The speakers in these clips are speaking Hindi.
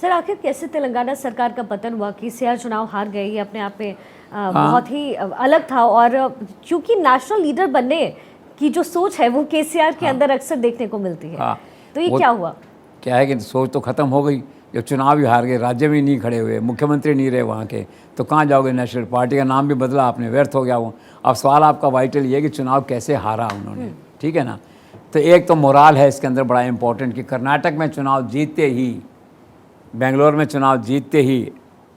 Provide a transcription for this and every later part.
सर आखिर कैसे तेलंगाना सरकार का पतन हुआ? केसीआर चुनाव हार गए, ये अपने आप में बहुत ही अलग था। और क्योंकि नेशनल लीडर बनने की जो सोच है वो केसीआर के अंदर अक्सर देखने को मिलती है। तो ये क्या हुआ? क्या है कि सोच तो ख़त्म हो गई। जब चुनाव ही हार गए, राज्य में नहीं खड़े हुए, मुख्यमंत्री नहीं रहे वहाँ के, तो कहाँ जाओगे? नेशनल पार्टी का नाम भी बदला आपने, व्यर्थ हो गया वो। अब सवाल आपका वाइटल ये है कि चुनाव कैसे हारा उन्होंने, ठीक है ना? तो एक तो मोराल है इसके अंदर बड़ा इंपॉर्टेंट कि कर्नाटक में चुनाव जीतते ही, बेंगलोर में चुनाव जीतते ही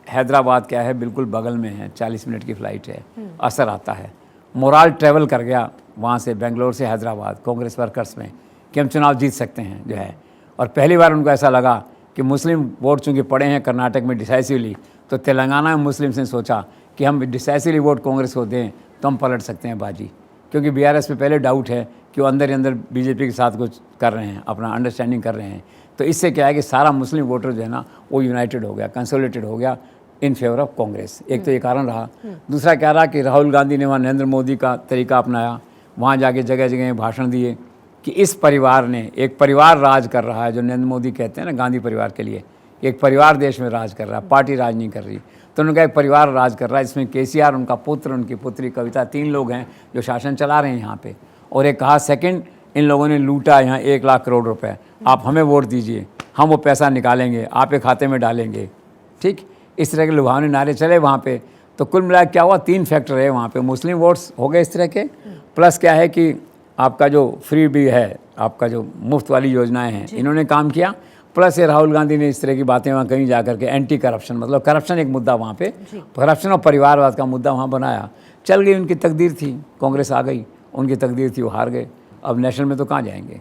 हैदराबाद क्या है, बिल्कुल बगल में है, 40 मिनट की फ़्लाइट है, असर आता है। मोराल ट्रेवल कर गया वहाँ से, बेंगलोर से हैदराबाद, कांग्रेस वर्कर्स में, कि हम चुनाव जीत सकते हैं जो है। और पहली बार उनको ऐसा लगा कि मुस्लिम वोट चूँकि पड़े हैं कर्नाटक में डिसाइसिवली, तो तेलंगाना में मुस्लिम्स ने सोचा कि हम डिसाइसिवली वोट कांग्रेस को दें तो हम पलट सकते हैं बाजी। क्योंकि बीआरएस पे पहले डाउट है कि वो अंदर ही अंदर बीजेपी के साथ कुछ कर रहे हैं, अपना अंडरस्टैंडिंग कर रहे हैं। तो इससे क्या है कि सारा मुस्लिम वोटर जो है ना वो यूनाइटेड हो गया, कंसोलिडेटेड हो गया इन फेवर ऑफ कांग्रेस। एक तो ये कारण रहा। दूसरा क्या रहा कि राहुल गांधी ने वहाँ नरेंद्र मोदी का तरीका अपनाया, वहाँ जाके जगह जगह भाषण दिए कि इस परिवार ने, एक परिवार राज कर रहा है, जो नरेंद्र मोदी कहते हैं ना गांधी परिवार के लिए, एक परिवार देश में राज कर रहा है, पार्टी राज नहीं कर रही। तो उन्होंने कहा एक परिवार राज कर रहा है, इसमें केसीआर, उनका पुत्र, उनकी पुत्री कविता, 3 लोग हैं जो शासन चला रहे हैं यहाँ पे। और एक कहा सेकंड, इन लोगों ने लूटा यहाँ 1 लाख करोड़ रुपए, आप हमें वोट दीजिए, हम वो पैसा निकालेंगे, आपके खाते में डालेंगे। ठीक, इस तरह के लुभावने नारे चले वहाँ पे। तो कुल मिला क्या हुआ, 3 फैक्टर है वहाँ पे। मुस्लिम वोट्स हो गए इस तरह के, प्लस क्या है कि आपका जो फ्री भी है, आपका जो मुफ्त वाली योजनाएं हैं, इन्होंने काम किया। प्लस ये राहुल गांधी ने इस तरह की बातें वहाँ कहीं जा करके एंटी करप्शन, मतलब करप्शन एक मुद्दा वहाँ पे, करप्शन और परिवारवाद का मुद्दा वहाँ बनाया। चल गई, उनकी तकदीर थी, कांग्रेस आ गई, उनकी तकदीर थी, वो हार गए। अब नेशनल में तो कहाँ जाएंगे।